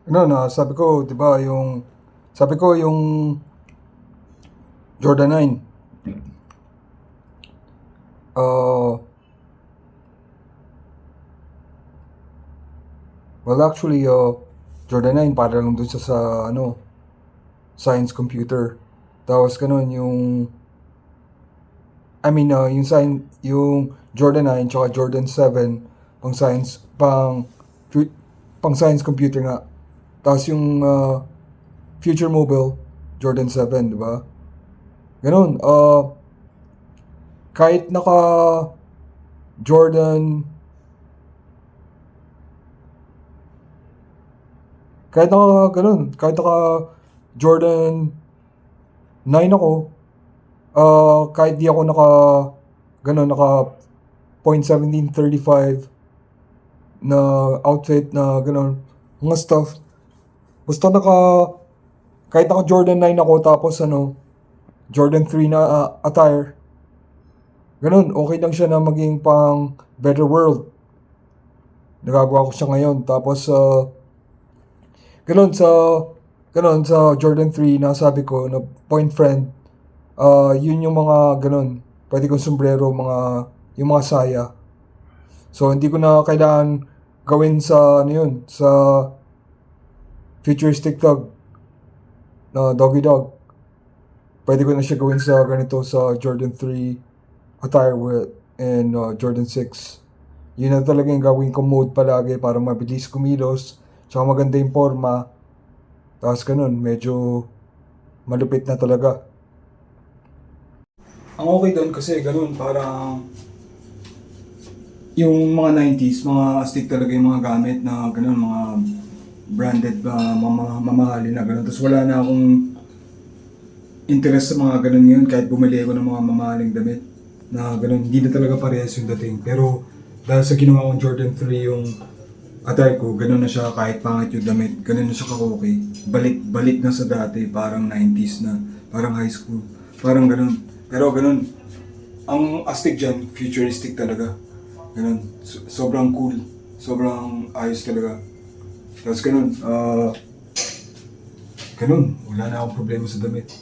Sabi ko, 'di ba, sabi ko yung Jordan 9. Uh, well actually, Jordan 9 para lang dun sa science computer. Tapos ganun yung Jordan 9 tsaka Jordan 7 pang science computer nga. Tapos yung Future Mobile Jordan 7, 'di ba? Ganun, kahit naka Jordan kahit naka Jordan 9 ako, kahit di ako naka .1735 na outfit na ganun, mga stuff. Basta kahit naka Jordan 9 ako tapos Jordan 3 na attire, ganun, okay lang siya na maging pang better world. Nagagawa ko siya ngayon. Tapos, ganun sa, sa Jordan 3 na sabi ko, na point friend, yun yung mga ganun. Pwede kong sombrero, yung mga saya. So, hindi ko na kailangan gawin sa futuristic dog, na doggy dog. Pwede ko na siya gawin sa ganito sa Jordan 3 attire and Jordan 6. Yun na talaga yung gawin ko mode palagi para mabilis kumilos. Tsaka maganda yung forma. Tapos ganun, medyo malupit na talaga. Ang okay doon kasi ganun, parang yung mga 90s, mga astig talaga yung mga gamit na ganun, mga branded ba, mamahalin na ganun. Tapos wala na akong interest sa mga ganun yun, kahit bumili ako ng mga mamahaling damit na ganun, hindi na talaga parehas yung dating. Pero dahil sa ginawa kong Jordan 3 yung attire ko, ganun na siya, kahit pangit yung damit, ganun na siya ka-okay. Balik na sa dati, parang 90s na, parang high school, parang ganun. Pero ganun, ang astig dyan, futuristic talaga. Ganun, sobrang cool, sobrang ayos talaga. Tapos ganun, wala na akong problema sa damit.